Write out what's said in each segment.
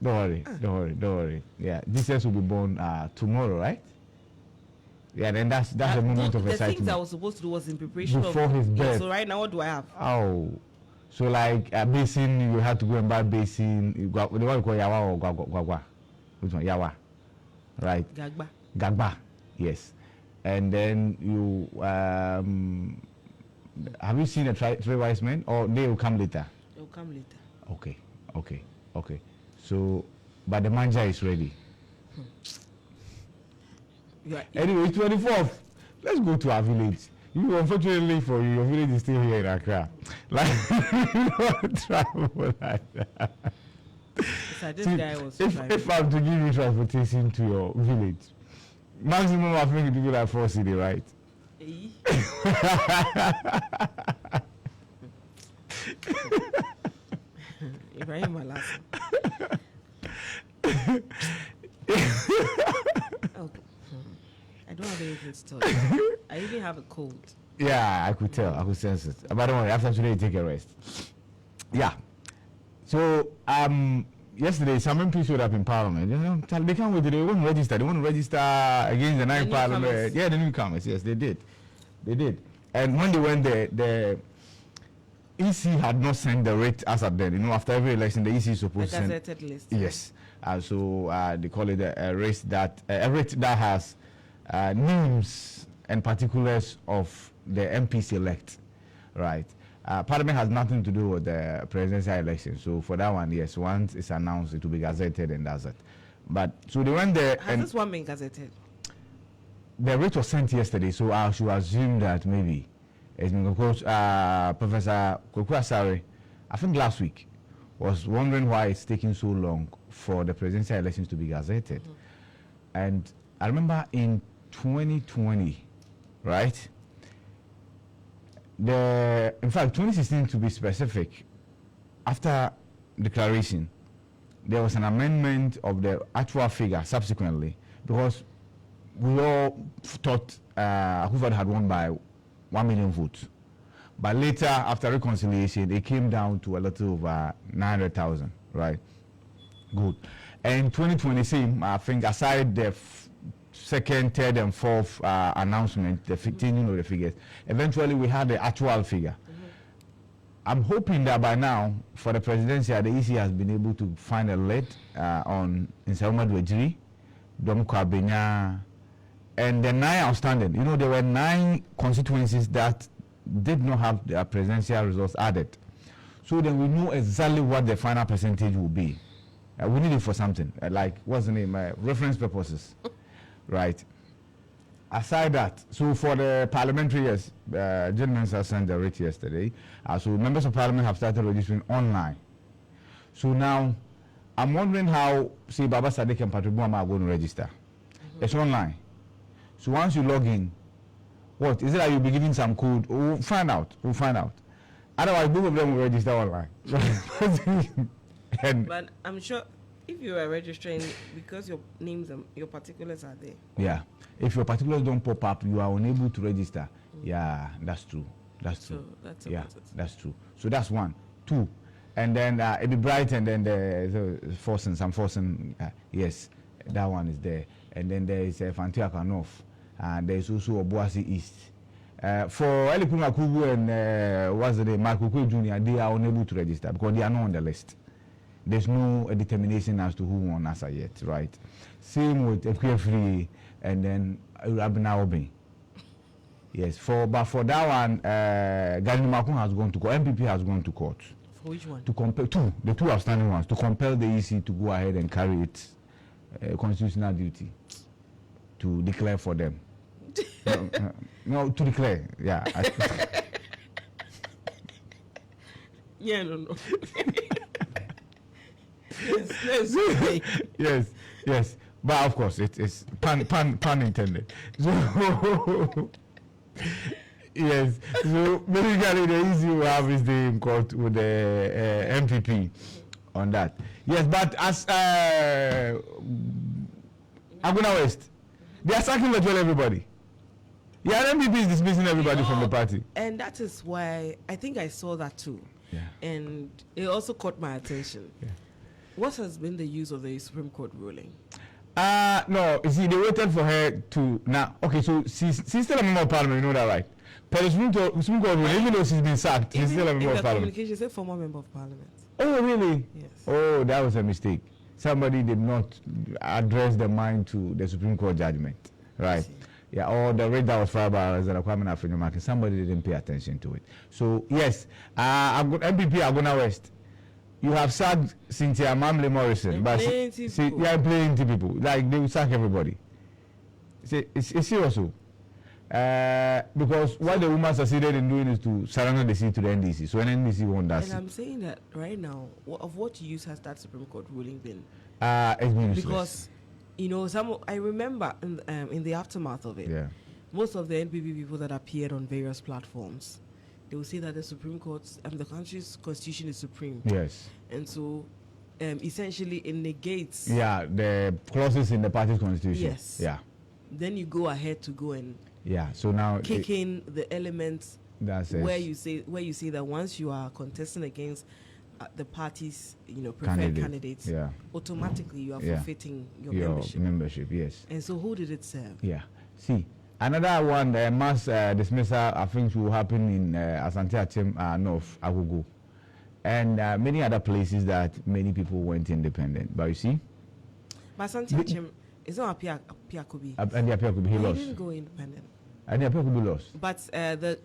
Don't worry. Yeah, Jesus will be born tomorrow, right? Yeah, then that's a moment of excitement. The things I was supposed to do was in preparation before his birth. Yeah, so right now, what do I have? Oh, so like a basin, you have to go and buy basin. You got the one called yawa or gwagwa. Which one? Yawa, right? Gagba, yes. And then you have you seen the three wise men, or they will come later? They will come later. Okay. So, but the manja is ready. Anyway, 24th. Let's go to our village. You, unfortunately for you, your village is still here in Accra. Like, you don't travel like that. So this guy was if I'm to give you transportation to your village, maximum I think it will be like 4 city, right? Ibrahim Malas. Okay. I don't have anything to tell you. I even have a cold. Yeah, I could tell. I could sense it. But don't worry, after today, you take a rest. Yeah. So, yesterday, some MPs showed up in Parliament. You know, they can't wait. They want to register. They want to register against the 9th Parliament. Yeah, the newcomers. Yes, they did. And when they went there, the EC had not sent the rate as at then. You know, after every election, the EC is supposed to send. A gazetted list. Yes. So they call it a rate that has names and particulars of the MPs elect, right? Parliament has nothing to do with the presidential election. So for that one, yes, once it's announced, it will be gazetted and that's it. But so they went there. Has this one been gazetted? The rate was sent yesterday, so I should assume that maybe it's been because Professor Kwekwe, I think last week, was wondering why it's taking so long for the presidential elections to be gazetted. And I remember in 2020, right? In fact, 2016 to be specific, after declaration, there was an amendment of the actual figure subsequently, because we all thought Hoover had won by 1 million votes. But later, after reconciliation, it came down to a little over 900,000, right? Good. And 2020, same, I think, aside the second, third, and fourth announcement, the changing of the figures, eventually we had the actual figure. I'm hoping that by now, for the presidency, the EC has been able to find a lead on Nsawuma Dwejiri, Dom Kwabena, and the 9 outstanding. You know, there were 9 constituencies that did not have their presidential results added. So then we know exactly what the final percentage will be. We need it for something, like, what's the name, reference purposes, right? Aside that, so for the parliamentary years, gentlemen have sent the rate yesterday. So members of parliament have started registering online. So now, I'm wondering how, say, Baba Sadiq and Patrick Buama are going to register. It's online. So once you log in, what is it that you'll be giving some code? We'll find out. Otherwise, both of them will register online. But I'm sure if you are registering, because your names and your particulars are there. Yeah. If your particulars don't pop up, you are unable to register. Yeah, that's true. So that's that's true. So that's 1. 2. And then it be bright, and then the forcing. Yes, that one is there. And then there is Fantiaka North. And there is also Obuasi East. For Elipuma Kubu and what's the name, Marco Jr., they are unable to register because they are not on the list. There's no determination as to who won NASA yet, right? Same with Equia Free and then Rabina Obi. Yes, but for that one, Gani Makun has gone to court. MPP has gone to court. For which one? To compel the two outstanding ones, to compel the EC to go ahead and carry its constitutional duty to declare for them. No, to declare, yeah. Yeah, no. Yes. But of course, it's pun intended. So, yes. So basically, the issue we have is the court with the MPP on that. Yes, but as Aguna West, they are sacking virtually everybody. Yeah, the MPP is dismissing everybody from the party. And that is why I think I saw that too. Yeah. And it also caught my attention. Yeah. What has been the use of the Supreme Court ruling? No, you see, they waited for her to now. Okay, so she's still a member of parliament. You know that, right? But the Supreme Court ruling, even though she's been sacked, she's still a member of parliament. Communication said former member of parliament. Oh, really? Yes. Oh, that was a mistake. Somebody did not address the mind to the Supreme Court judgment, right? Yeah, or the rate that was filed by Alexander Kwame Afenyo-Markin, somebody didn't pay attention to it. So, yes, MPP Agona West, you have sacked Cynthia Mamle Morrison, but you are playing to people. Like, they will sack everybody. It's serious. Because what the woman succeeded in doing is to surrender the seat to the NDC. So, NDC won that seat. And I'm saying that right now, of what use has that Supreme Court ruling been? It's been useless. Because, I remember in the aftermath of it, most of the NPP people that appeared on various platforms, they will say that the Supreme Court, the country's constitution is supreme. Yes. And so, essentially, it negates. Yeah, the clauses in the party's constitution. Yes. Yeah. Then you go ahead to go and. Yeah. So now. Kick in the elements. That's it. Where you say that once you are contesting against the party's preferred candidates, automatically you are forfeiting your membership. Yes. And so who did it serve? Yeah. See, another one, the mass dismissal, I think will happen in Asante Achim North Agogo, and many other places that many people went independent. But you see, but Asante Achim is not Apiakubi. And the Apiakubi, he lost. He didn't go independent. And the Apiakubi lost. But the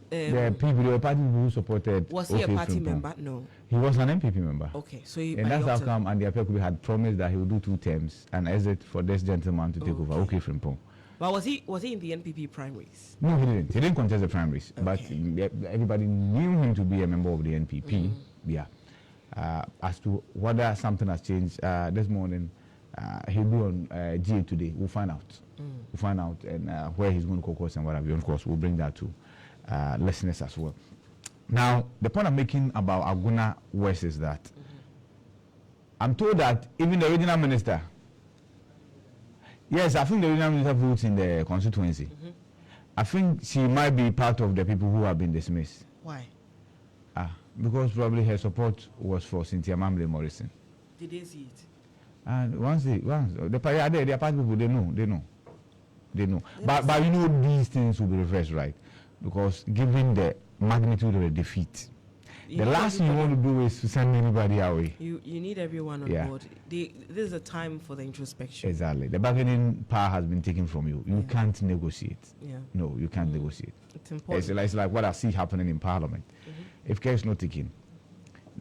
people, the party people who supported. Was he a party member? No. He was an MPP member. Okay, so and that's how come and the Apiakubi had promised that he would do 2 terms and exit for this gentleman to take over. Okay, Frimpong. But was he in the NPP primaries? No, he didn't. He didn't contest the primaries. Okay. But everybody knew him to be a member of the NPP. Mm-hmm. Yeah. As to whether something has changed, this morning he'll be on GA today. We'll find out. We'll find out and where he's going to caucus and what have you. Of course, we'll bring that to listeners as well. Now, the point I'm making about Agona West is that I'm told that even the regional minister. Yes, I think the regional minister votes in the constituency. I think she might be part of the people who have been dismissed. Why? Because probably her support was for Cynthia Mamle Morrison. Did they see it? And once the party people, they know. But you know these things will be reversed, right? Because given the magnitude of the defeat, the last thing you want to do is to send anybody away. You need everyone on board. This is a time for the introspection. Exactly. The bargaining power has been taken from you. You can't negotiate. Yeah. No, you can't negotiate. It's important. It's like what I see happening in Parliament. If care is not taken,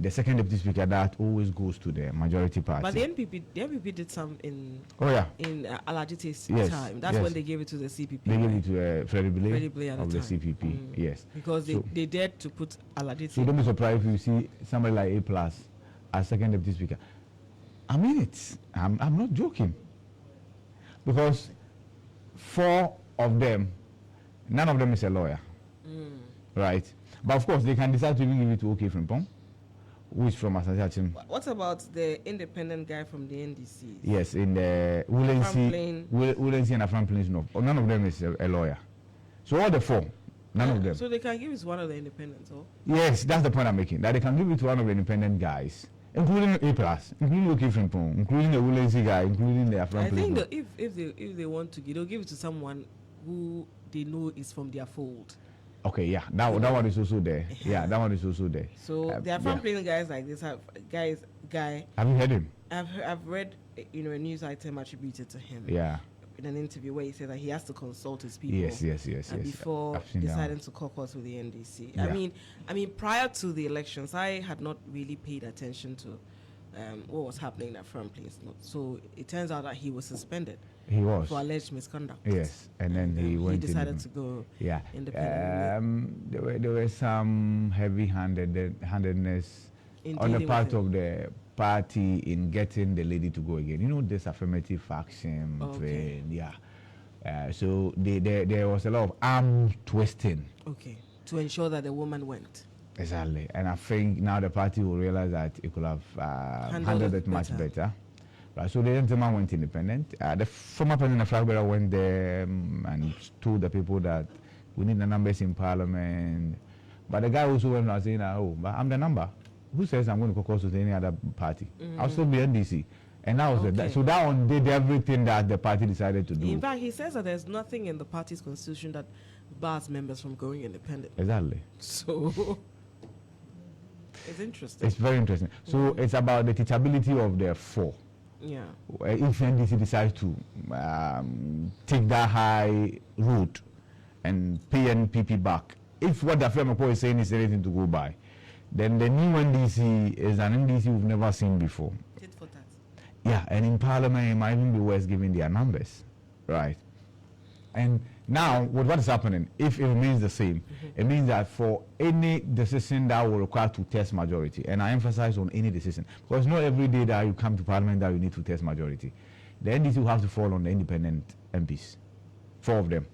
the second deputy speaker, that always goes to the majority party. But the NPP did some in Alajite's time. That's when they gave it to the CPP. They gave it to Freddie Blay of the time. CPP. Yes, because they dared to put Alajite. So don't be surprised if you see somebody like A+ as second deputy speaker. I mean it. I'm not joking. Because 4 of them, none of them is a lawyer, right? But of course, they can decide to even give it to OK Frimpong, who is from Asante Achim. What about the independent guy from the NDC? Yes, in the Woolensey and Afram Plains North. None of them is a lawyer. So all the 4, none of them. So they can give it to one of the independents, or? Yes, that's the point I'm making. That they can give it to one of the independent guys, including A+, including OK Frimpong, including the Woolensey guy, including the Afram Plains North. I think that if they want to, they'll give it to someone who they know is from their fold. Okay, yeah, that one is also there. Yeah, that one is also there. So there are from playing guys like this. Guy. Have you heard him? I've read a news item attributed to him. Yeah. In an interview where he said that he has to consult his people. Yes. Before deciding to caucus with the NDC. Yeah. I mean, prior to the elections, I had not really paid attention to what was happening at Firm Place. So it turns out that he was suspended. He was for alleged misconduct. Yes, and then he went. He decided to go. Yeah, independently. There was some heavy-handedness on the part of the party in getting the lady to go again. You know, this affirmative action thing. Yeah. So there was a lot of arm twisting. Okay. To ensure that the woman went. Exactly, and I think now the party will realize that it could have handled it much better. Right, so the gentleman went independent. The former president of Flagbera went there and told the people that we need the numbers in Parliament. But the guy also went and saying, but I'm the number. who says I'm going to caucus with any other party? I'll still be NDC. And that was so that one did everything that the party decided to do. In fact, he says that there's nothing in the party's constitution that bars members from going independent. Exactly. So it's interesting. It's very interesting. So it's about the teachability of the four. Yeah. If NDC decides to take that high route and pay NPP back, if what the Aframapo is saying is anything to go by, then the new NDC is an NDC we've never seen before. Tit for tat. Yeah, and in Parliament it might even be worse given their numbers, right? And now, with what is happening, if it remains the same, it means that for any decision that will require to test majority, and I emphasize on any decision, because not every day that you come to Parliament that you need to test majority, the NDC will have to fall on the independent MPs, 4 of them,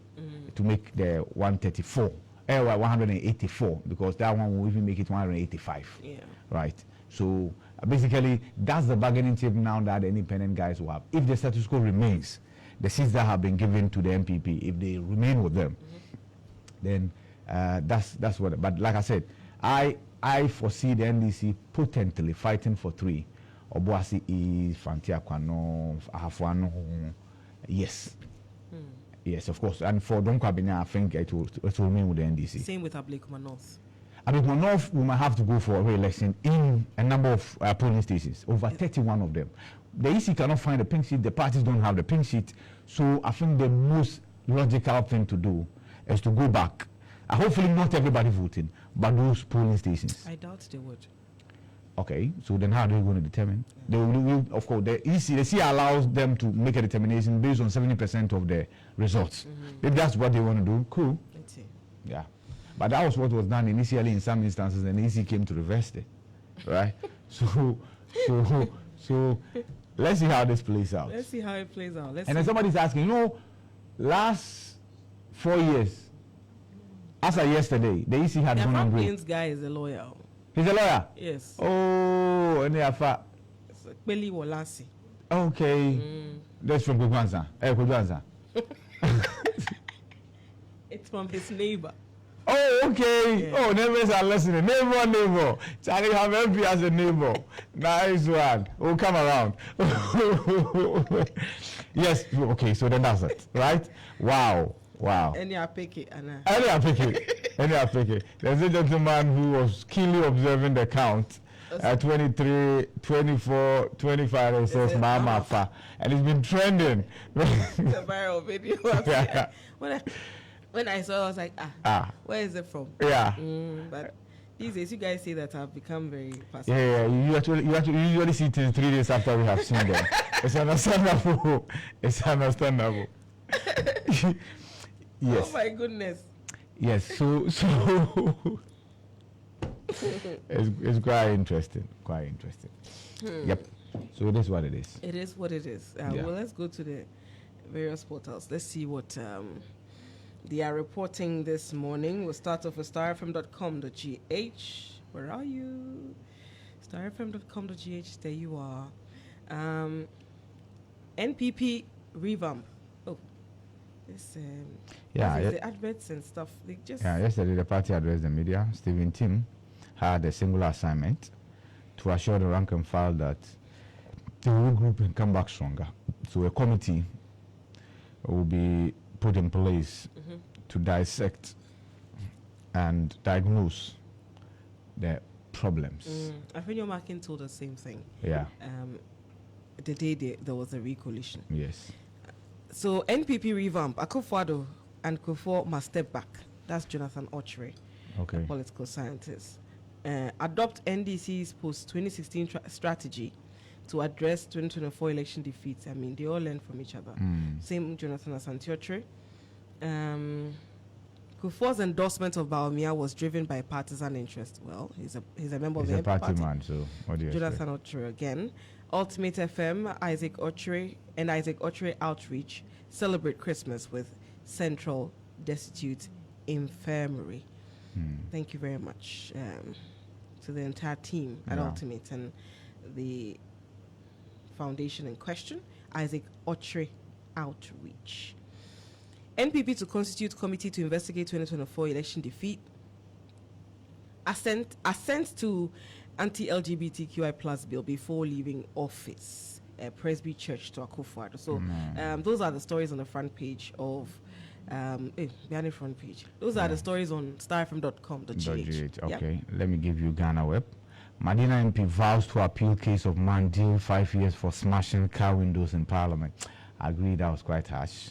to make the 184, because that one will even make it 185, right? So basically, that's the bargaining chip now that the independent guys will have. If the status quo remains, the seats that have been given to the MPP, if they remain with them, then that's what. But like I said, I foresee the NDC potentially fighting for 3. Obuasi is Fantia Kwano, Ahafuano. Yes. Yes, of course. And for Don Kwabena, I think it will remain with the NDC. Same with Ablekuma North. Ablekuma North, we might have to go for a re-election in a number of polling stations, over 31 of them. The EC cannot find the pink sheet, the parties don't have the pink sheet, so I think the most logical thing to do is to go back. Hopefully not everybody voting, but those polling stations. I doubt they would. Okay, so then how are they going to determine? They will, of course, the EC allows them to make a determination based on 70% of the results. If that's what they want to do, cool. Let's see. Yeah, but that was what was done initially in some instances, and the EC came to reverse it, right? So let's see how this plays out. Let's see how it plays out. And then somebody's asking, last 4 years, as of yesterday, the EC had gone on break. The guy is a lawyer. He's a lawyer? Yes. Oh, and they are fat. Beli Wolasi. Okay. That's from Kukwanza. Kukwanza. It's from his neighbor. Oh, okay. Yeah. Oh, neighbors are listening. Neighbor. Charlie have MP as a neighbor. Nice one. We'll come around. Yes. Okay. So then that's it, right? Wow. Any I pick it, Anna. Any I pick it. There's a gentleman who was keenly observing the count. 23, 24, 25, and says Mama Fa. And it's been trending. It's a viral video. When I saw it, I was like, where is it from? Yeah. But these days, you guys say that I've become very passive. Yeah. You usually see it 3 days after we have seen them. It's understandable. Yes. Oh my goodness. Yes. So it's quite interesting. Yep. So it is what it is. It is what it is. Well, let's go to the various portals. Let's see what they are reporting this morning. We'll start off with starfm.com.gh. Where are you? starfm.com.gh. There you are. NPP revamp. Oh, this the adverts and stuff. They just yesterday the party addressed the media. Stephen Tim had a singular assignment to assure the rank and file that they will regroup and come back stronger. So a committee will be put in place to dissect and diagnose the problems. I think your marking told the same thing. Yeah. The day there was a recoalition. Yes. So NPP revamp. Akufo-Addo and Kufuor must step back. That's Jonathan Ochre, a political scientist. Adopt NDC's post-2016 strategy to address 2024 election defeats. I mean, they all learn from each other. Same Jonathan Asante Ochre. Kufuor's endorsement of Bawumia was driven by partisan interest. Well, he's a member of the party man, so what do you Jonathan Ochre again. Ultimate FM, Isaac Ochre Outreach celebrate Christmas with Central Destitute Infirmary. Thank you very much to the entire team at Ultimate and the foundation in question, Isaac Ochre Outreach. NPP to constitute committee to investigate 2024 election defeat. Assent to anti-LGBTQI plus bill before leaving office. Presby Church to Akufo-Addo. So those are the stories on the front page of behind the front page. Those are the stories on starfm.com.gh. Okay, let me give you Ghana Web. Medina MP vows to appeal case of man jailed 5 years for smashing car windows in Parliament. I agree that was quite harsh.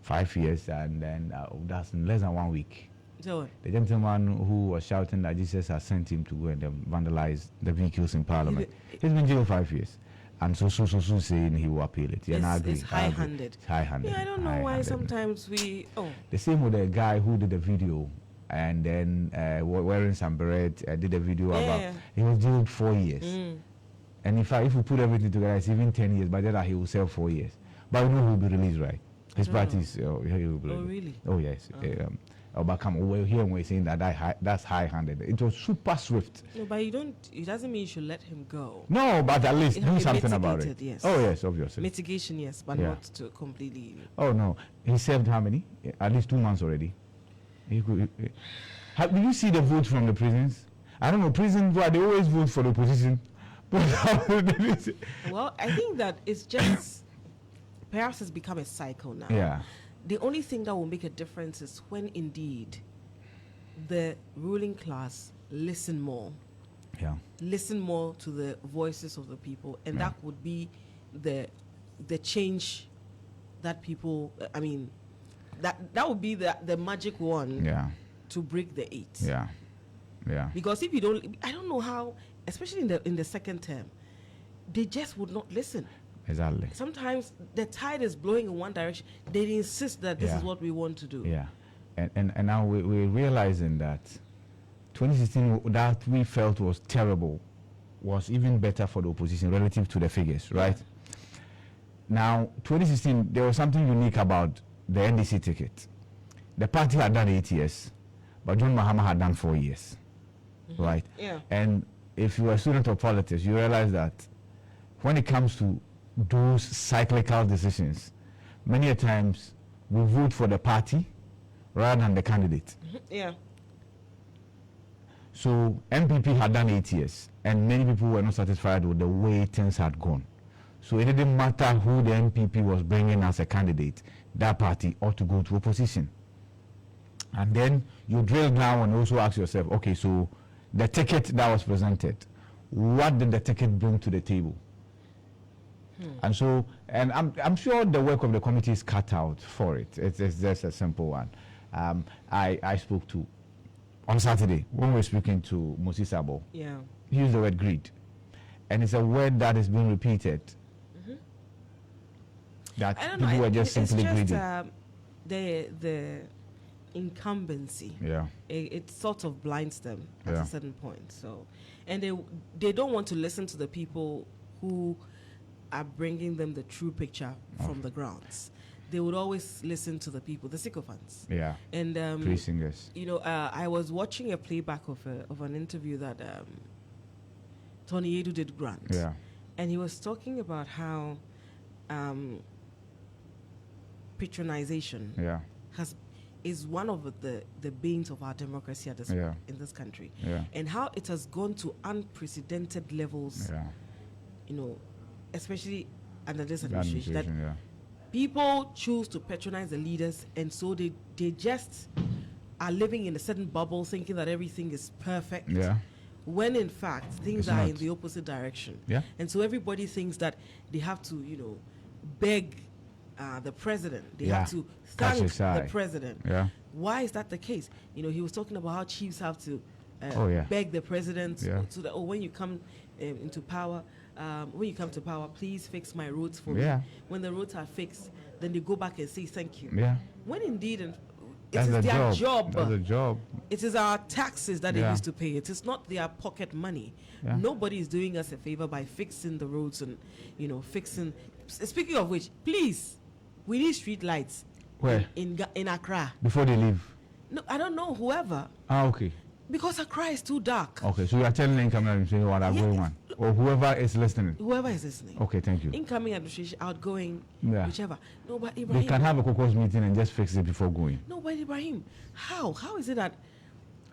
5 years, and then that's in less than 1 week. So the gentleman who was shouting that Jesus has sent him to go and vandalize the vehicles in Parliament, he's been jailed 5 years. And so saying he will appeal it. Yeah, and I agree. It's high-handed. It's high-handed. Yeah, I don't know why sometimes we... The same with the guy who did the video and then wearing some beret, did a video about... He was jailed 4 years. And in fact, if we put everything together, it's even 10 years. By that, he will serve 4 years. But we know he will be released, right? His practice... he will be released. Really? Oh, yes. We're here and we're saying that's high-handed. It was super swift. No, but it doesn't mean you should let him go. No, but at least do something about it. Yes. Oh, yes, obviously. Mitigation, yes, but not to completely... Oh, no. He served how many? At least 2 months already. Did you see the votes from the prisons? I don't know, prisons, they always vote for the opposition. Well, I think that it's just... perhaps it's become a cycle now. Yeah. The only thing that will make a difference is when indeed the ruling class listen more. Yeah. Listen more to the voices of the people, and that would be the change that people. That would be the magic one. Yeah. To break the 8. Yeah. Yeah. Because if you don't, I don't know how, especially in the second term, they just would not listen. Exactly. Sometimes the tide is blowing in one direction. They insist that this is what we want to do. Yeah. And now we're realizing that 2016, that we felt was terrible, was even better for the opposition relative to the figures, right? Now, 2016, there was something unique about the NDC ticket. The party had done 8 years, but John Mahama had done 4 years, right? Yeah. And if you are a student of politics, you realize that when it comes to those cyclical decisions, many a times we vote for the party rather than the candidate. Yeah. So MPP had done 8 years, and many people were not satisfied with the way things had gone. So it didn't matter who the MPP was bringing as a candidate, that party ought to go to opposition. And then you drill down and also ask yourself, okay, so the ticket that was presented, what did the ticket bring to the table? And so, and I'm sure the work of the committee is cut out for it. It's just a simple one. I spoke to, on Saturday, when we were speaking to Musi Sabo, he used the word greed. And it's a word that is being repeated. That people were just simply greedy. The incumbency. Yeah. It sort of blinds them at a certain point. So, and they don't want to listen to the people who are bringing them the true picture from the grounds. They would always listen to the people, the sycophants. Yeah. And praise singers. I was watching a playback of an interview that Tony Edu did grant. Yeah. And he was talking about how patronization is one of the banes of our democracy in this country. Yeah. And how it has gone to unprecedented levels. Yeah. Especially under this administration, that yeah. people choose to patronize the leaders, and so they just are living in a certain bubble, thinking that everything is perfect. Yeah. When in fact things are in the opposite direction. Yeah. And so everybody thinks that they have to, beg the president. They have to thank the president. Yeah. Why is that the case? He was talking about how chiefs have to beg the president so that when you come into power. When you come to power, please fix my roads for me. When the roads are fixed, then they go back and say thank you. Yeah. When indeed, it is their job. That's a job. It is our taxes that they used to pay. It is not their pocket money. Yeah. Nobody is doing us a favor by fixing the roads and, fixing. Speaking of which, please, we need street lights. Where? In Accra. Before they leave? No, I don't know. Whoever. Okay. Because Accra is too dark. Okay, so you are telling the incoming administration what I'm going on, or whoever is listening. Whoever is listening. Okay, thank you. Incoming administration, outgoing, whichever. No, but Ibrahim. They can have a caucus meeting and just fix it before going. No, but Ibrahim, how is it that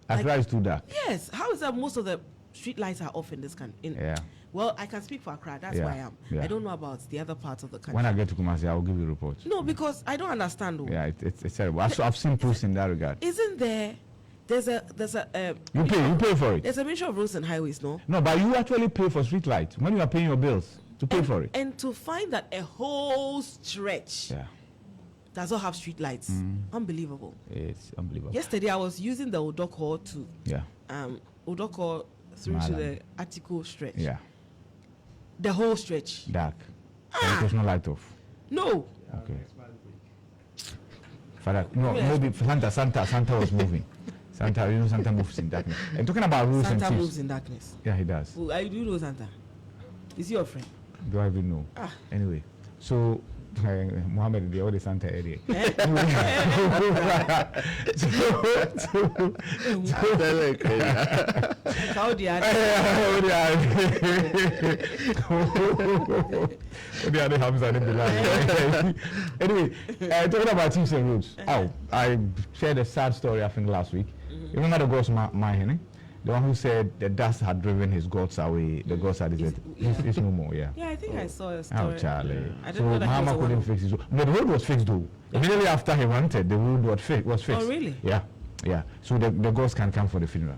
Accra is too dark? Yes. How is that most of the street lights are off in this country. Yeah. Well, I can speak for Accra. That's where I am. Yeah. I don't know about the other parts of the country. When I get to Kumasi, I will give you reports. No, because I don't understand. Yeah, it's terrible. I've seen posts in that regard. Isn't there? There's a you pay for it. There's a Ministry of Roads and Highways, no? No, but you actually pay for street lights when you are paying your bills to pay for it. And to find that a whole stretch does not have street lights, unbelievable. It's unbelievable. Yesterday I was using the Odoko to Odoko through to the Atiko stretch. Yeah. The whole stretch. Dark. There was no light off. No. Okay. Father, no, maybe Santa was moving. Santa moves in darkness. And talking about rules and Santa moves in darkness. Yeah, he does. Oh, I do know Santa. Is he your friend? Do I even know? Anyway, so Mohammed, the other Santa area. Anyway, talking about things and roads. I shared a sad story, I think, last week. You remember the ghost man, the one who said the dust had driven his gods away, the gods had deserted. It's no more, yeah. Yeah, I think I saw a story. Oh, Charlie. I So Mama couldn't fix his road. No, the road was fixed though. Immediately after he wanted, the road was fixed. Oh, really? Yeah, yeah. So the gods can come for the funeral.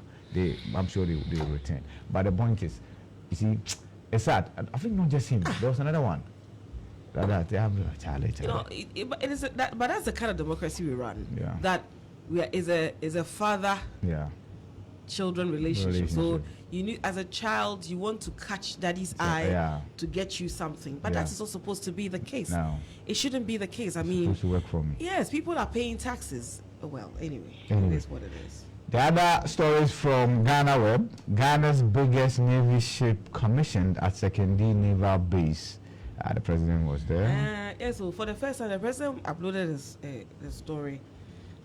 I'm sure they will return. But the point is, you see, it's sad. I think not just him. There was another one. That they have Charlie. You know, but that's the kind of democracy we run. Yeah. That is a father. Yeah. Children relationship. So you need, as a child, you want to catch daddy's eye to get you something, but that is not supposed to be the case. No, it shouldn't be the case. I mean, supposed to work for me. Yes, people are paying taxes. Well, anyway, it is what it is. The other stories from Ghana Web: Ghana's biggest Navy ship commissioned at Sekondi Naval Base. The president was there. Yeah, so for the first time, the president uploaded the story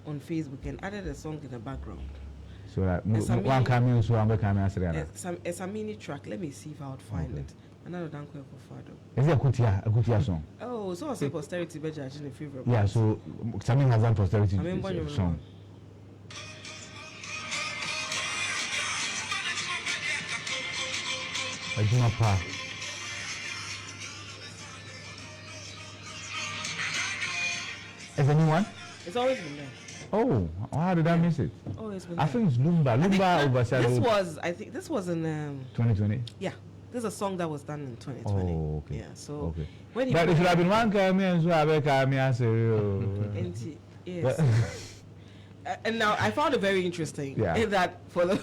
on Facebook and added a song in the background. So that one coming so I'm coming answer. It's a mini track. Let me see if I would find it. Another danko for father. Is it a Kutia song? Oh, so I say posterity be judging in favor. Yeah, so something has done posterity song. I do not pass. Is there anyone? It's always been there. Oh, how did I miss it? Oh, it's been I think it's Lumba. Lumba overshadowed. This was in 2020. Yeah, this is a song that was done in 2020. Oh, okay. Yeah, so okay. When but if it had been one Caribbean, so I bet Caribbean say, yes. And now I found it very interesting. Yeah. That for the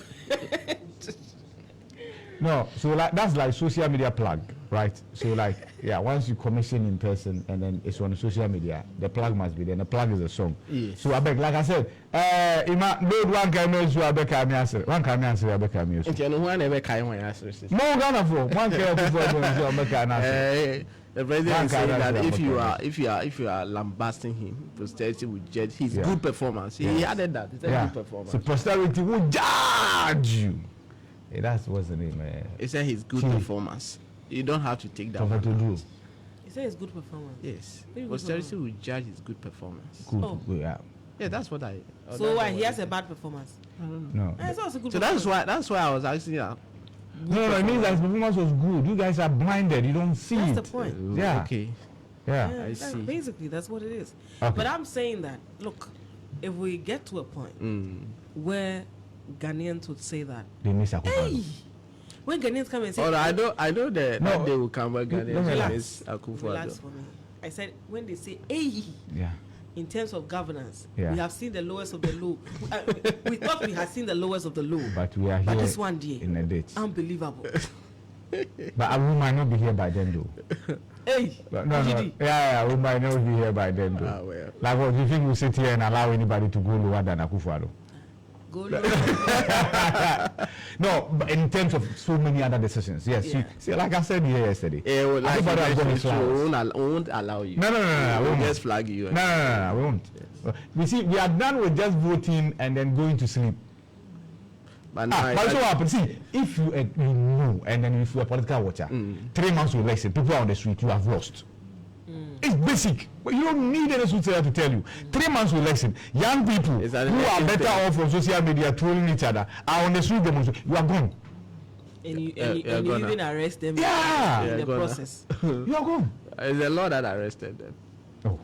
no, so like that's like social media plug, right? So like once you commission in person and then it's on social media, the plug must be there. And the plug is a song. Yes. So I beg, like I said, load one camera so I beg me answer. One camera answer I beg me answer. Okay, no one ever can answer. No Ghana for one camera before so I beg answer. The president is saying that if you are lambasting him, posterity will judge his good performance. He added that. It's a good performance. So posterity will judge you. Hey, that's what's the name, man. He said his good performance. You don't have to take that one out. He said his good performance. Yes. Posterity will judge his good performance. Good. Yeah, that's what I. So why he has a bad performance? I don't know. No. It's also good. So that's why I was asking you. No, it means that his performance was good. You guys are blinded. You don't see it. That's the point. Yeah. Okay. Yeah. I see. Basically, that's what it is. Okay. But I'm saying that, look, if we get to a point where Ghanaians would say that, they miss Akufo-Addo. hey, when Ghanaians come and say, I know that they will come back. Ghanaians miss Akufo-Addo. Relax for me. I said when they say, hey, in terms of governance, we have seen the lowest of the low. We thought we had seen the lowest of the low, but we are here. But this one day, in a date, unbelievable. But we might not be here by then, though. Hey, but no, we might not be here by then, though. Well. Like, what do you think we sit here and allow anybody to go lower than Akufo-Addo? Go lower. No, but in terms of so many other decisions, yes. Yeah. See, like I said here yesterday, everybody has got his flowers. won't allow you. No, we won't won't just flag you. No, we won't. Yes. We see, we are done with just voting and then going to sleep. But what happens? See, if you know, and then if you are a political watcher, 3 months to election, people are on the street, you have lost. It's basic. But you don't need any soothsayer to tell you. 3 months to election, young people who are better off on social media trolling each other are on the street demonstrating. You are gone. And you even arrest them in the process. You are gone. It's the law that arrested them. Oh.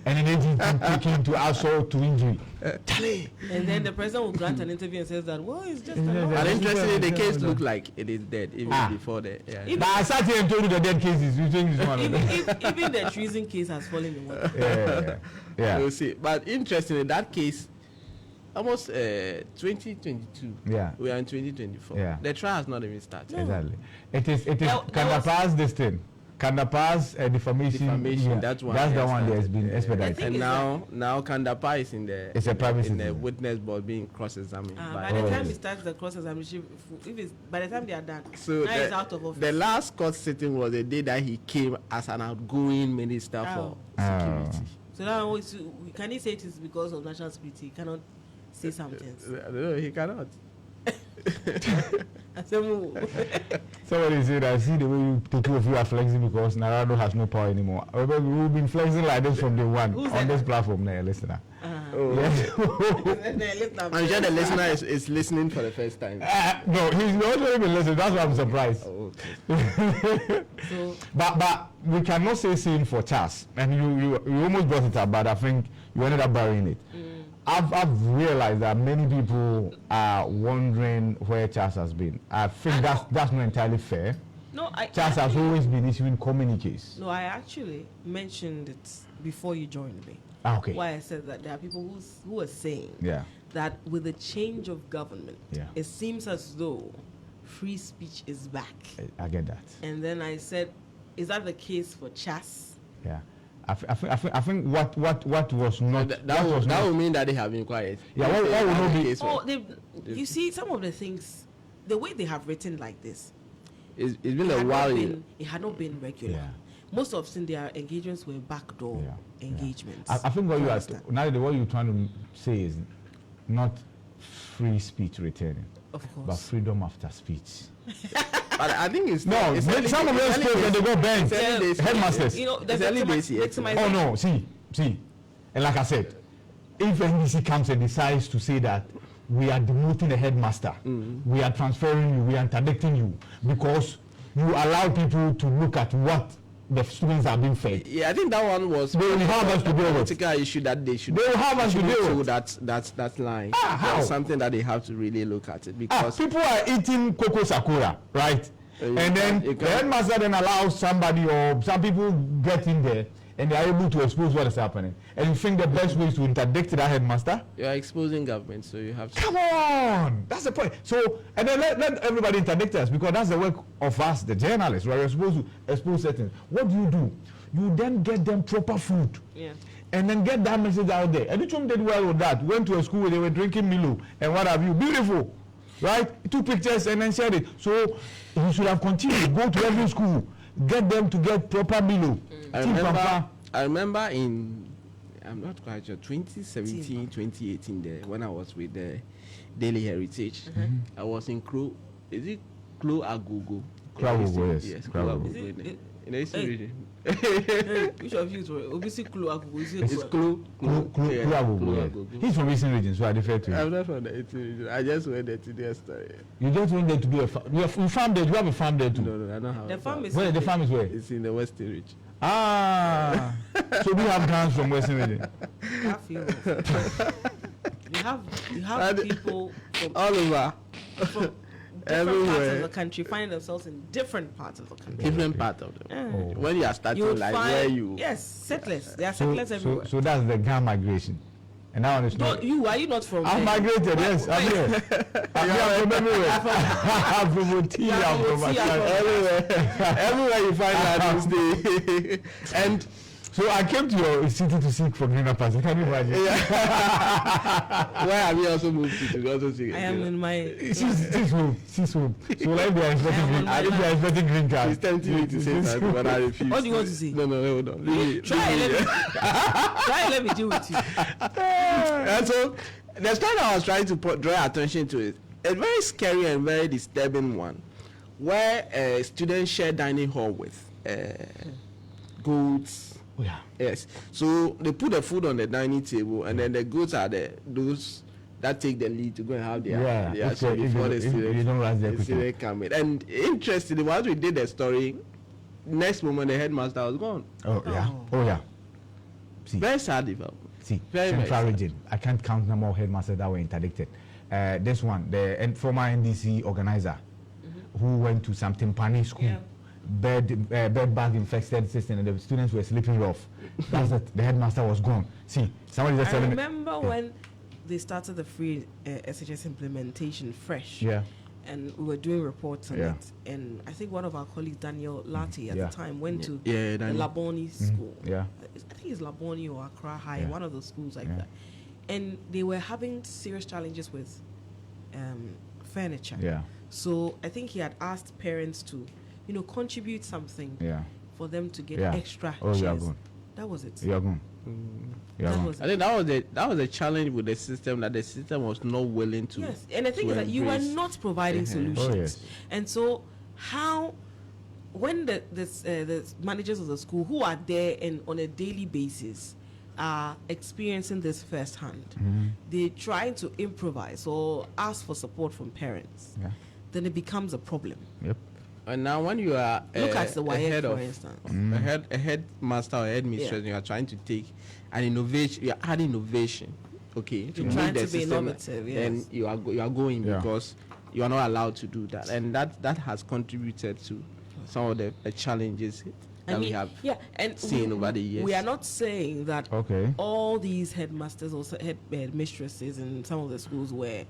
And then they take him to assault to injury. And then the president will grant an interview and says that, well, it's just a law. And interestingly, the case looked like it is dead even before the. Yeah. But I sat here and told you the dead cases. You think this one? Even the treason case has fallen in one. Yeah. We'll see. But interestingly, that case, almost 2022. Yeah. We are in 2024. Yeah. The trial has not even started. No. Exactly. It is. Can the pass this thing? Can the pass defamation? Defamation. That's one. That's the one that has been expedited. And now Kandapa is in the. It's a private in the witness board being cross-examined. By the time he starts the cross-examination, by the time they are done, so now he's out of office. The last court sitting was the day that he came as an outgoing minister for security. So now, can he say it is because of national security? He cannot say something. No, he cannot. Somebody said, I see the way the two of you are flexing because Narado has no power anymore. We've been flexing like this from day one on this platform there, listener. Yes. I'm sure the listener is listening for the first time. No, he's not even listening. That's why I'm surprised. Okay. But we cannot say same for Charles. And you almost brought it up, but I think you ended up burying it. I've realized that many people are wondering where Charles has been. I think that's not entirely fair. No, Charles has always been issuing communiques. No, I actually mentioned it before you joined me. Okay. Why I said that there are people who are saying that with the change of government, it seems as though free speech is back. I get that. And then I said, is that the case for Charles? Yeah. I think what was not that would mean that they have been quiet. Yeah, what would not be? You see, some of the things, the way they have written like this, it's been a while. It had not been regular. Yeah. Most often their engagements were backdoor engagements. I think what what you're trying to say is not free speech returning, of course, but freedom after speech. But I think it's some of those states when they go banned headmasters. You know, there's oh no, see, and like I said, if NDC comes and decides to say that we are demoting the headmaster, we are transferring you, we are interdicting you because you allow people to look at what the students are being fed. Yeah, I think that one was. They will have us to deal with. Political issue that they should. They will have us to deal with. That line. How? That's something that they have to really look at it because people are eating cocoa sakura, right? And then the headmaster then allows somebody or some people get in there and they are able to expose what is happening. And you think the best way is to interdict that headmaster? You are exposing government, so you have to. Come on, that's the point. So, and then let everybody interdict us because that's the work of us, the journalists. Right? We're supposed to expose certain. What do? You then get them proper food. Yeah. And then get that message out there. And each one did well with that. Went to a school where they were drinking Milo and what have you. Beautiful, right? Took pictures and then shared it. So you should have continued. Go to every school. Get them to get proper Milo. I remember in, I'm not quite sure, 2017, 2018 there, when I was with the Daily Heritage. I was in Klo Agogo. Klo Agogo, yes. Yes, Klo Agogo. In the Eastern region. Which of you is obviously Klo Agogo? It's Klo Agogo. He's from Eastern region, so I defer to him. I'm not from the Eastern region. I just went there to their story. You just went there to be a farm. You farm there. You have a farm there too. No, I don't have. The farm is where? The farm is where? It's in the Western region. So we have guns from Western region. You have people from all over. From different parts of the country finding themselves in different parts of the country. Different part of them. When you are starting like where you. Yes, settlers. There are settlers everywhere. So that's the gang migration. And now it's not. Are you not from? I'm migrated, yes. I'm here. I'm from everywhere. I'm from Oti, I'm from everywhere. Everywhere you find that and so I came to your city to seek for greener pastures. Can you imagine? Where have you also moved to also seek? I am in my. She's home. So like they are expecting green cards. He's tempting me to say that, but I refuse. What do you want to say? No, hold on. Try let me deal with you. And so the story I was trying to draw attention to is a very scary and very disturbing one, where a student shared dining hall with goats. Yeah. Yes. So they put the food on the dining table, and then the goats are those that take the lead to go and have their yeah. show If before you, the if students. you don't rush there The quickly. student come in. And interestingly, once we did the story, next moment the headmaster was gone. Oh yeah. See, Very sad development. see, Very, very Central sad. Region. I can't count number of headmasters that were interdicted. This one, the former NDC organizer, who went to some Timpani school, bed bug infected system, and the students were sleeping rough. That's it. The headmaster was gone. See, somebody just I telling me. remember when they started the free SHS implementation fresh. Yeah. And we were doing reports on Yeah. it. And I think one of our colleagues, Daniel Lati, at Yeah. the time went to Yeah, the Laboni school. Yeah. I think it's Laboni or Accra High, Yeah. one of those schools like Yeah. that. And they were having serious challenges with furniture. Yeah. So I think he had asked parents to, contribute something Yeah. for them to get Yeah. extra Oh, you are chairs. gone. That was it. You are gone. You are That gone. was I think that was a challenge with the system, that the system was not willing to. Yes, and the thing to is that you were embrace. not providing solutions. Oh, yes. And so, when the managers of the school who are there and on a daily basis are experiencing this firsthand, they try to improvise or ask for support from parents, Yeah. then it becomes a problem. Yep. And now when you are Look at the a YF, head for of instance. a headmaster or headmistress, you are trying to take an innovation, you are adding innovation, okay, You're make trying the to be system, innovative, then yes. you are going Yeah. because you are not allowed to do that, and that has contributed to some of the challenges that we have and seen over the years. We are not saying that Okay. all these headmasters or headmistresses in some of the schools were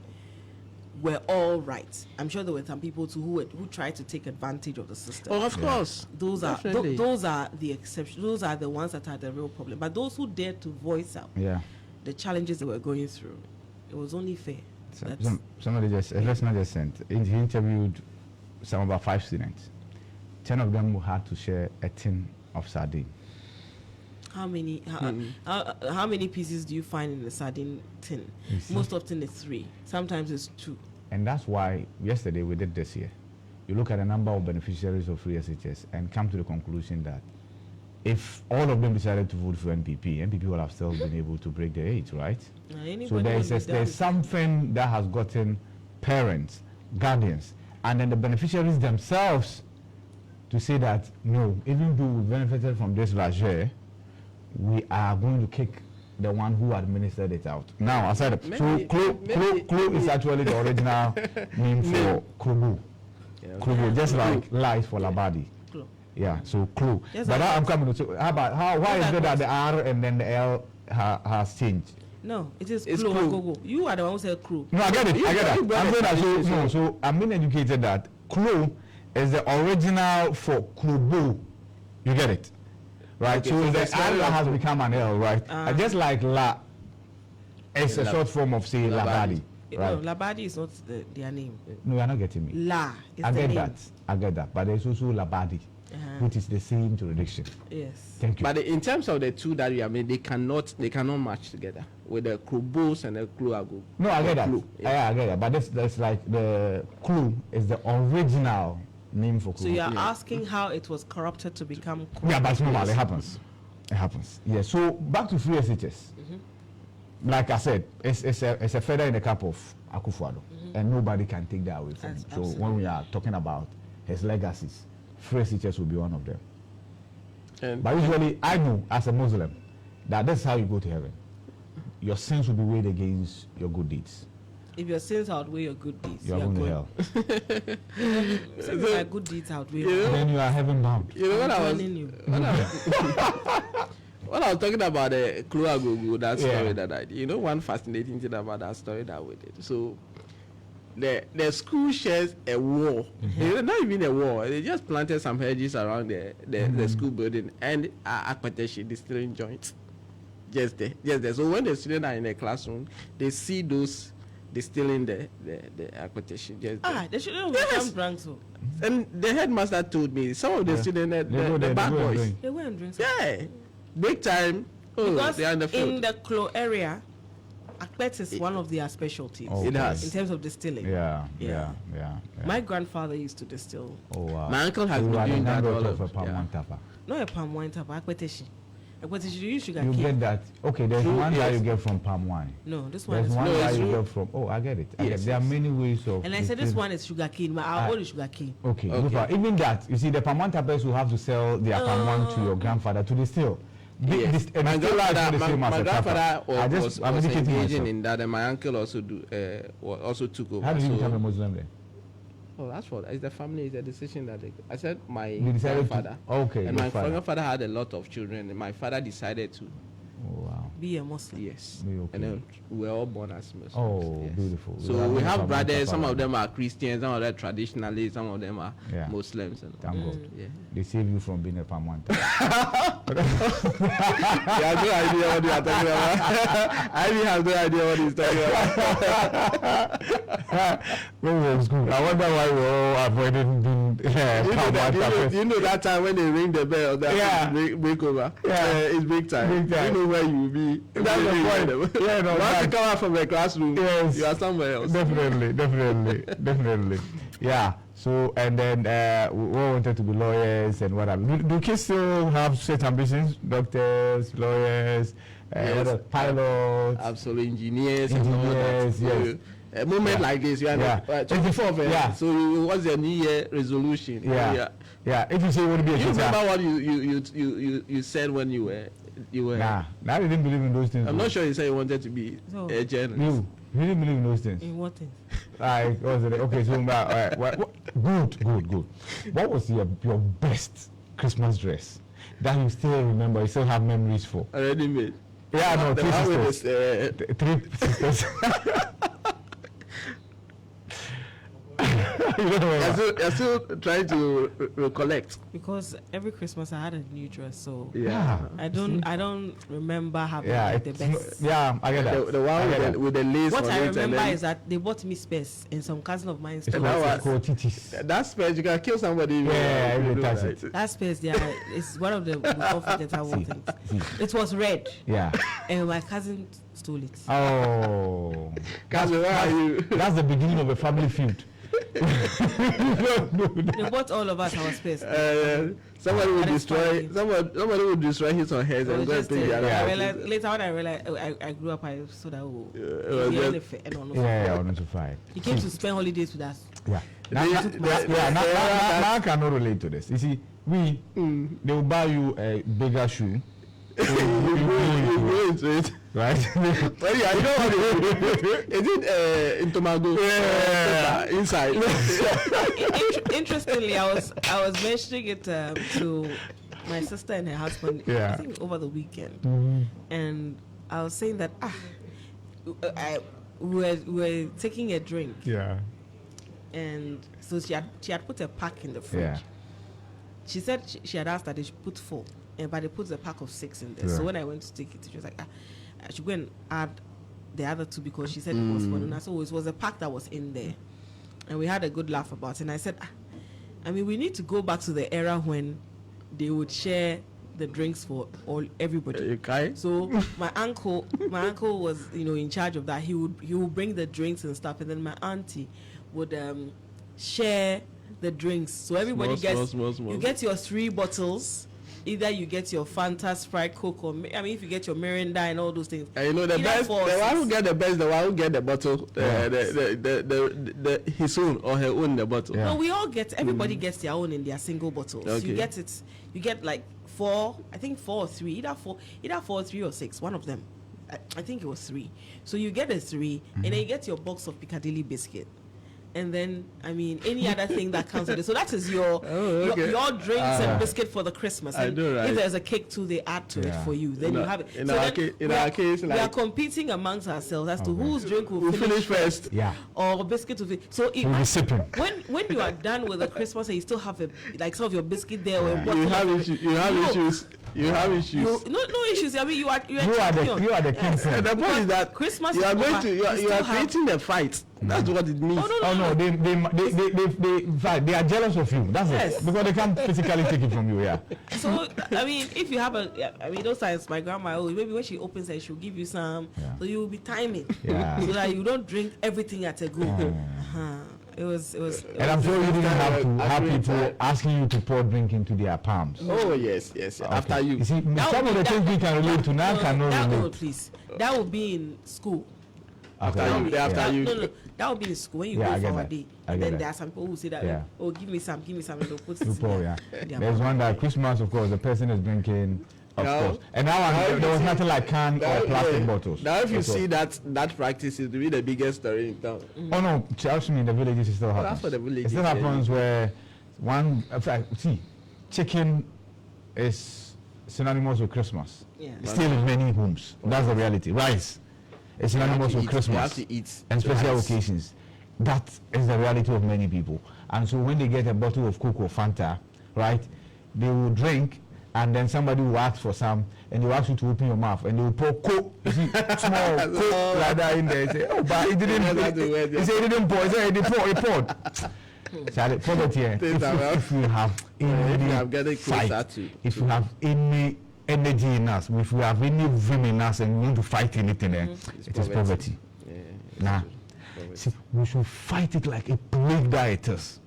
all right. I'm sure there were some people too who tried to take advantage of the system. Oh, of course. Those are Definitely. those are the exceptions. Those are the ones that are the real problem. But those who dared to voice out Yeah. the challenges they were going through, it was only fair. That's- Somebody just, a listener just sent, he interviewed some about 5 students. 10 of them had to share a tin of sardine. How many how many pieces do you find in a sardine tin? You see? Most often it's 3. Sometimes it's 2. And that's why yesterday we did this here. You look at the number of beneficiaries of free SHS and come to the conclusion that if all of them decided to vote for NPP would have still been able to break the 8, right? So there's something that has gotten parents, guardians, and then the beneficiaries themselves to say that, no, even though we benefited from this largesse, we are going to kick the one who administered it out. Now, aside of, so Klo is actually the original name for Krobo. Krobo, just like lies for Labadi. Klo. Yeah, so Klo. Yes, But I now I'm coming to, why is it that the R and then the L has changed? No, it is It's Klo Klo. Gogo. You are the one who said Klo. No, I get it. I get you that. I'm brought saying it. that. So I'm being educated that Klo is the original for Krobo. You get it, right? Okay, so so the that's R why- has become an L, right? Just like La, it's a short form of say Labadi, right? No, Labadi is not their name. No, you're not getting me. La is I the get name. that. I get that. But there's also Labadi, which is the same jurisdiction. Yes. Thank you. But in terms of the two that we have made, they cannot match together with the Krobos and the Kluago. No, I get that. Klo, Yeah, I get that. But that's like the Klo is the original name for Klo. So you are asking how it was corrupted to become Klo. Yeah, but it's normal. It happens. It happens. Yeah. So back to free SHS. Like I said, it's a feather in the cap of Akufo-Addo, and nobody can take that away from him. So Absolutely. when we are talking about his legacies, free SHS will be one of them. And But usually, I know as a Muslim that that's how you go to heaven. Your sins will be weighed against your good deeds. If your sins outweigh your good deeds, You are going to hell. Sins like good deeds outweigh. Then you are heaven bound. you know what I was joining you. when I was talking about the Kluago, that story Yeah. that I did, you know, one fascinating thing about that story that we did. So the school shares a wall. It's not even a wall. They just planted some hedges around the school building and Akpateshi distilling joints. Just there. So when the students are in the classroom, they see those distilling the Akpateshi just there. They shouldn't Yes. become drunk so. And the headmaster told me some of the students, They go the there, bad they go and boys, drink. They weren't drinking. So. yeah, big time. Oh, Because they are in the field. in the Klo area, Akpet is one of their specialties Oh, It okay. has. in terms of distilling. Yeah. My grandfather used to distill Oh wow. My uncle has So you been are the doing that graduate all of a of- palm yeah. wine tapper. not a palm wine tap, Akpeteshi. But you use sugar You cane. get that. Okay, there's one that you get from palm wine. No, this one There's is. one No, that it's you true. get from. Oh, I get it. Yes, There are yes. many ways of. And I said this one is sugar cane. Our own is sugar cane. Okay, Okay. no problem. Even that, you see, the palm wine tappers will have to sell their palm wine to your grandfather to distill. Yes. And My the distiller is not the same my as a tapper. grandfather was I'm educating engaging myself. in that, and my uncle also also took over. How did you So- become a Muslim then? Oh, that's what it's the family. It's a decision that I said my You decided to- grandfather. okay, And your my father. grandfather had a lot of children, and my father decided to. Oh, wow. Be a Muslim. Yes. Okay. And then we were all born as Muslims. Oh, yes. beautiful. So You we a have palm wine brothers. Some tapper. of them are Christians. Some of them are traditionalists. Some of them are Yeah. Muslims. And Thank God. yeah. They save you from being a palm wine tapper. You have no idea what you are talking about. I really have no idea what he's talking about. When we were in school, I wonder why we all avoided being palm wine tappers. You know that time when they ring the bell, that Yeah. break over. Yeah. It's break time. Break time. You know where you will be. That's the point. Yeah, no, Once you that- come out from the classroom, Yes. you are somewhere else. Definitely. Yeah. So, and then we all wanted to be lawyers and whatever. Do kids still have set ambitions? Doctors, lawyers, Yes. what else? Pilots. Absolutely, engineers and all Engineers, that. yes. So, a moment Yeah. like this, you are Yeah. 24th. Yeah. So what's your New Year resolution? Yeah. Yeah. If you say you want to be a You teacher. remember what you said when you were. Nah, I didn't believe in those things. I'm not sure you said you wanted to be So- a journalist. You didn't believe in those things. In what thing? Like, what was it? Okay, so good. What was your best Christmas dress that you still remember? You still have memories for? Already made. Yeah, no, The three one with sisters. this, Three sisters. You don't remember? you're still trying to recollect. Because every Christmas I had a new dress, so Yeah. I don't remember having Yeah, like, the it's best. yeah, I get that. The one I get that. with the lace What on I it, and remember then- is that they bought me spares and some cousin of mine It's spares. that called, was- it's called titis. That space, you can kill somebody. Yeah, if you every do time that. it. That spares there is one of the unforgettable things. See. It was red, Yeah. and my cousin stole it. Oh. Cousin, where are you? That's the beginning of a family feud. They bought all of us our spares. Somebody will That is destroy. fine. Somebody will destroy his or hers So and go and just, take the other. I one. realized, later when I realized I grew up, I saw that it was just- Yeah, I want to fight. he came to spend holidays with us. Yeah. Now, They- now, they- yeah, now, they- now, now I cannot relate to this. You see, they will buy you a bigger shoe. So you You go into it. right? But yeah, you know what it is? Is it in tomato? Yeah. Inside. Interestingly, I was mentioning it to my sister and her husband. Yeah. I think over the weekend, Mhm. and I was saying that we were taking a drink, Yeah. and so she had put a pack in the fridge. Yeah. She said she had asked that they should put 4, but they put a pack of 6 in there. Yeah. So when I went to take it, she was like, I should go and add the other 2 because she said it was fun. And so it was a pack that was in there, and we had a good laugh about it. And I said, I mean, we need to go back to the era when they would share the drinks for everybody. You cry? So my uncle was in charge of that. He would bring the drinks and stuff, and then my auntie would share the drinks. So everybody gets you get your 3 bottles. Either you get your Fanta, Sprite, Coke, or if you get your Mirinda and all those things. And you know the Either best, the 4 or one who 6. get the best, the one who get the bottle, his own or her own the bottle. Yeah. No, we all get. Everybody gets their own in their single bottles. Okay. You get it. You get like 4. I think 4 or 3. Either 4, 3 or 6. One of them. I think it was 3. So you get a 3, and then you get your box of Piccadilly biscuit. And then, any other thing that comes with it. So that is your your drinks and biscuit for the Christmas. I And know, right? if there's a cake too, they add to it Yeah. for you. Then In you our- have it. in So our then case- in we our are- case, we are like- competing amongst ourselves as to Okay. whose drink will We'll finish finish first. Yeah. or biscuit will finish. So We'll be sipping. when you are done with the Christmas and you still have some of your biscuit there or a bottle You have of- issues. You have No. issues. You have issues. no issues. I mean, you are You are champion. the kingpin. And the point is that Christmas you are is going over. to you are still have- creating a fight. That's what it means. Oh, no. They in fact, they are jealous of you. That's Yes. it. Because they can't physically take it from you. Yeah. So if you have those times, my grandma maybe when she opens it, she'll give you some. Yeah. So you will be timing, Yeah. so that you don't drink everything at a go. Uh-huh. It was. And I'm sure you didn't have to have people asking you to pour drink into their palms. Oh yes. Okay. After you. You see, some of the things we can relate to now cannot relate. Please, that would be in school. After you. No, that would be in school when you go for a day. And then there are some people who say that, oh, give me some, and they'll put it in There's one that Christmas, of course, the person is drinking. Of course. And now there was nothing like can or plastic bottles. Now, if you see that practice is really the biggest story in town. Oh no, trust me, in the villages it still happens. That's for the villages. It still happens where chicken is synonymous with Christmas. Yeah. Still in many homes. That's the reality. Rice is synonymous with Christmas. You have to eat and special rice. occasions. That is the reality of many people. And so when they get a bottle of Coke or Fanta, right, they will drink. And then somebody will ask for some, and they will ask you to open your mouth, and they will pour Coke, you see, small Coke like that in there. Say, oh, but he didn't. He said he didn't pour. He said he poured. Charlie, poverty. If we have any fight, if we have any energy in us, if we have any vim in us, and we want to fight anything, it is poverty. Nah, see, we should fight it like a plague that it is.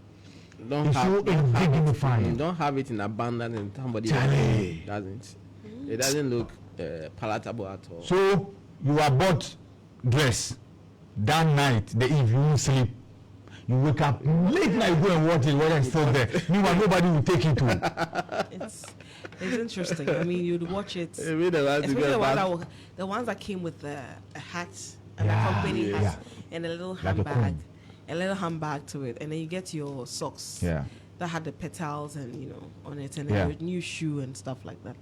Don't have it in abundance and somebody doesn't. It doesn't look palatable at all. So you are bought dress that night, the eve you won't sleep. You wake up late night, go and watch it whether it's still there. Meanwhile, nobody will take it to. It's interesting. I mean, you'd watch it. Especially the ones that came with a hat and a company hat and a little handbag. A little handbag to it, and then you get your socks that had the petals and on it, and then your new shoe and stuff like that.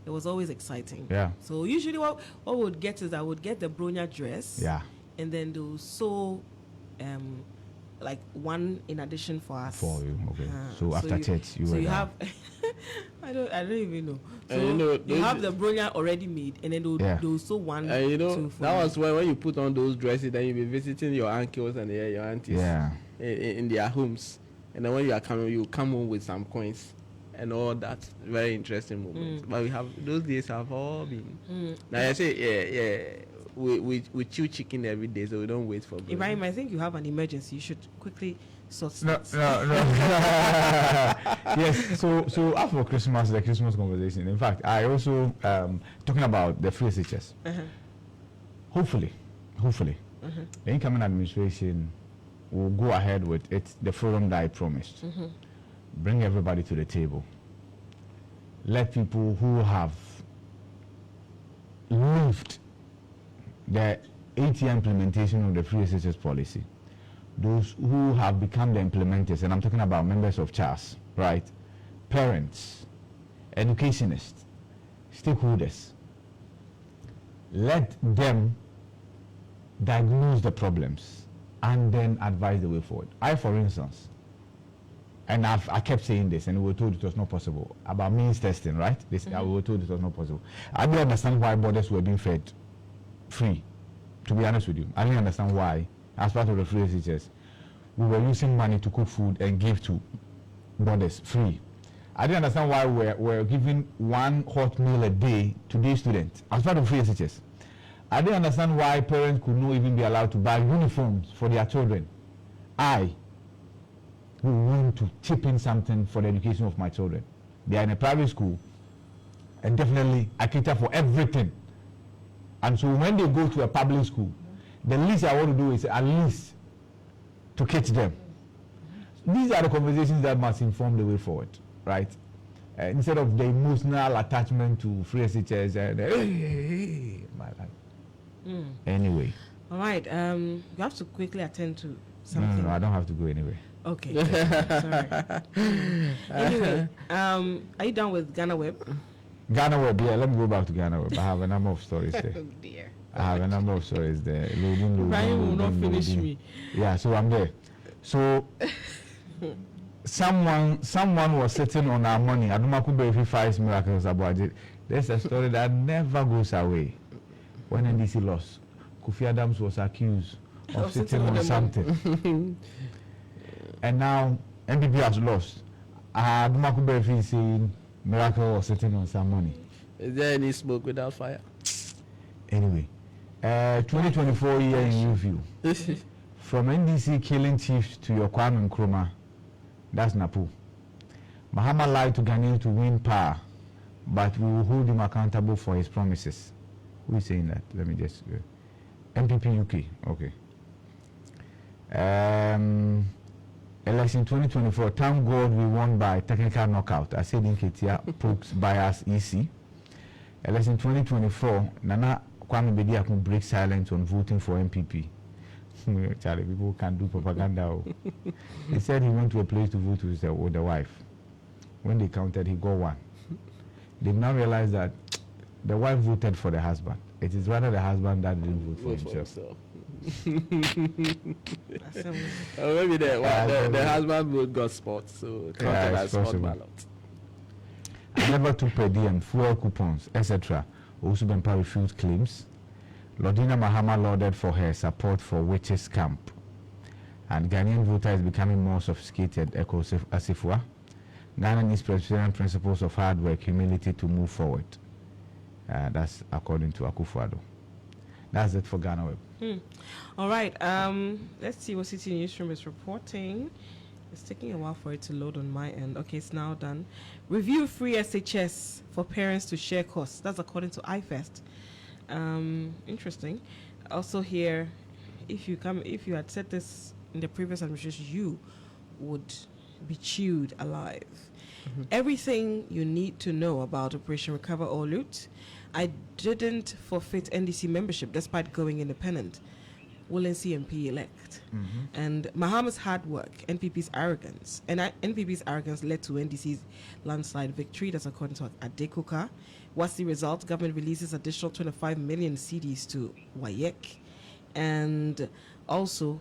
It was always exciting. Yeah. So usually what we would get is I would get the bronya dress. Yeah. And then they'll sew like one in addition for us. For you, okay. So after church you you have I don't even know. So you have the bronya already made, and then they'll sew one. That was when you put on those dresses, then you'll be visiting your uncles and your aunties in their homes, and then when you are coming, you come home with some coins and all that. Very interesting moments. But we have those days have all been. Now I say we chew chicken every day, so we don't wait for. Ibrahim, I think you have an emergency. You should quickly. No. Yes. So after Christmas, the Christmas conversation. In fact, I also talking about the free SHS. Hopefully, the incoming administration will go ahead with it. The forum that I promised. Bring everybody to the table. Let people who have lived the 8-year implementation of the free SHS policy. Those who have become the implementers, and I'm talking about members of CHAS, right? Parents, educationists, stakeholders. Let them diagnose the problems and then advise the way forward. For instance, and I kept saying this, and we were told it was not possible about means testing, right? We were told it was not possible. I don't understand why borders were being fed free. To be honest with you, I didn't understand why. As part of the free SHS, we were using money to cook food and give to borders free. I didn't understand why we're giving one hot meal a day to these students as part of free SHS. I didn't understand why parents could not even be allowed to buy uniforms for their children. I will want to chip in something for the education of my children. They are in a private school, and definitely I cater for everything. And so when they go to a public school, the least I want to do is at least to catch them. These are the conversations that must inform the way forward, right? Instead of the emotional attachment to free SHS and my life. Anyway. All right. You have to quickly attend to something. No, I don't have to go anywhere. Okay. Sorry. Anyway, are you done with Ghana Web? Ghana Web, yeah. Let me go back to Ghana Web. I have a number of stories there. Oh dear. I have a number of stories there. Loading, Brian will not finish me. Yeah, so I'm there. So someone was sitting on our money. Adumaku verifies miracles about it. There's a story that never goes away. When NDC lost, Kofi Adams was accused of sitting on something. And now NPP has lost. Adumaku verifies saying miracle was sitting on some money. Is there any smoke without fire? Anyway, 2024 year in review. From NDC killing chiefs to your Kwame Nkrumah, that's Napu. Mahama lied to Ghanaians to win power, but we will hold him accountable for his promises. Who is saying that? Let me just... MPP UK, okay. Election 2024, thank God we won by technical knockout. I said in Ketia, pokes bias EC. Election 2024, Nana Kwame Bediako can break silence on voting for MPP. Charlie, people can do propaganda. He said he went to a place to vote with the wife. When they counted, he got one. They now realized that the wife voted for the husband. It is rather the husband that didn't vote for himself. Maybe the husband vote got spot, so counted as spot ballot. I never took per diem, fuel coupons, etc. Also Bempa refused claims. Lordina Mahama lauded for her support for witches camp. And Ghanaian voter is becoming more sophisticated, Echo Asifua. Ghana needs Presbyterian principles of hard work, humility to move forward. That's according to Akufo-Addo. That's it for Ghana Web. All right. Let's see what City Newsroom is reporting. It's taking a while for it to load on my end. Okay, it's now done. Review free SHS for parents to share costs. That's according to iFest. Interesting. Also here, if you had said this in the previous administration, you would be chewed alive. Everything you need to know about Operation Recover or Loot. I didn't forfeit NDC membership despite going independent. Willing CMP elect. And Mahama's hard work, NPP's arrogance, and NPP's arrogance led to NDC's landslide victory. That's according to Adekoka. What's the result? Government releases additional 25 million CDs to WAEC. And also,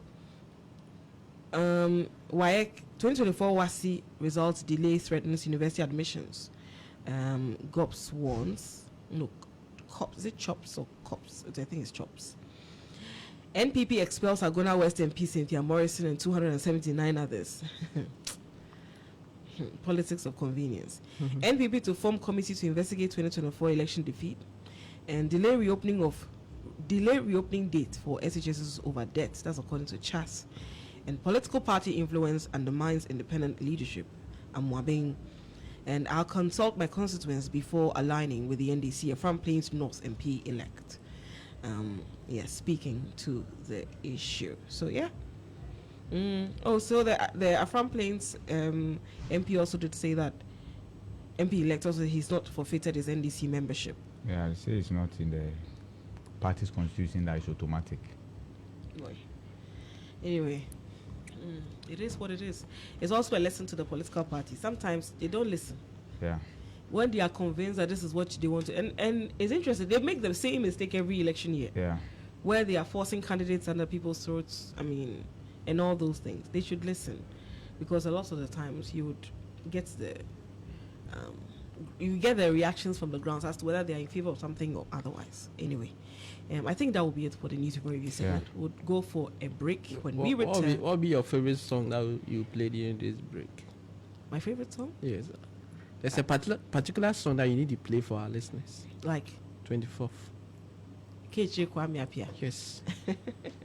WAEC 2024 WASI results delay threatens university admissions. GOPS warns. No, COPS. Is it CHOPS or COPS? I think it's CHOPS. NPP expels Agona West MP Cynthia Morrison and 279 others. Politics of convenience. NPP to form committee to investigate 2024 election defeat and delay reopening date for SHSs over debts. That's according to CHAS. And political party influence undermines independent leadership. Amwabing. And I'll consult my constituents before aligning with the NDC, a Front Plains North MP elect. Speaking to the issue. So, yeah. So the Afram Plains MP also did say that MP elect also he's not forfeited his NDC membership. Yeah, I say it's not in the party's constitution that is automatic. Anyway, it is what it is. It's also a lesson to the political party. Sometimes they don't listen. Yeah. When they are convinced that this is what they want to, and it's interesting, they make the same mistake every election year. Yeah. Where they are forcing candidates under people's throats, and all those things. They should listen, because a lot of the times you would get the reactions from the grounds as to whether they are in favor of something or otherwise. Anyway, I think that will be it for the News Review segment. Yeah. We'll go for a break. When we return, what will be your favorite song that you played during this break? My favorite song? Yes. There's a particular song that you need to play for our listeners. Like 24th. Yes.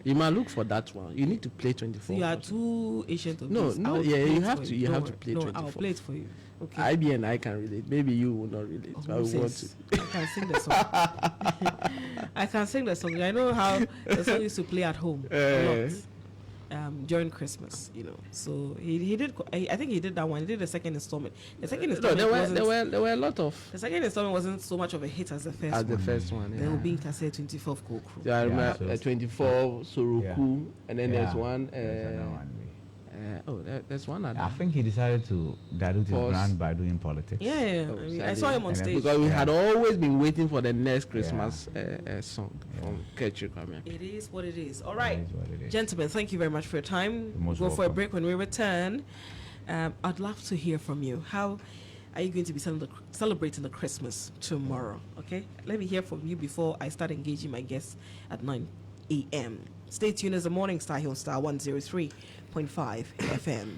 You might look for that one. You need to play 24th. So you are too ancient of this. You have to play 24th. I'll play it for you. Okay. IB and I can relate. Maybe you will not relate. I want to. I can sing the song. I can sing the song. I know how the song used to play at home a lot. During Christmas, So he did. I think he did that one. He did the second installment. The second installment there were a lot of. The second installment wasn't so much of a hit as the first one. As the first one, yeah. There will be Kase 24th Cool Crew. Yeah, I remember 24 Soroku, and then there's one. There's one. I think he decided to dilute his brand by doing politics. Yeah. I saw him on stage. Because we had always been waiting for the next Christmas song from Ketchi Kwame. It is what it is. All right, gentlemen, thank you very much for your time. We'll go for a break. When we return, I'd love to hear from you. How are you going to be celebrating the Christmas tomorrow? Okay, let me hear from you before I start engaging my guests at 9 a.m. Stay tuned as the Morning Star here on Star 103.5 FM.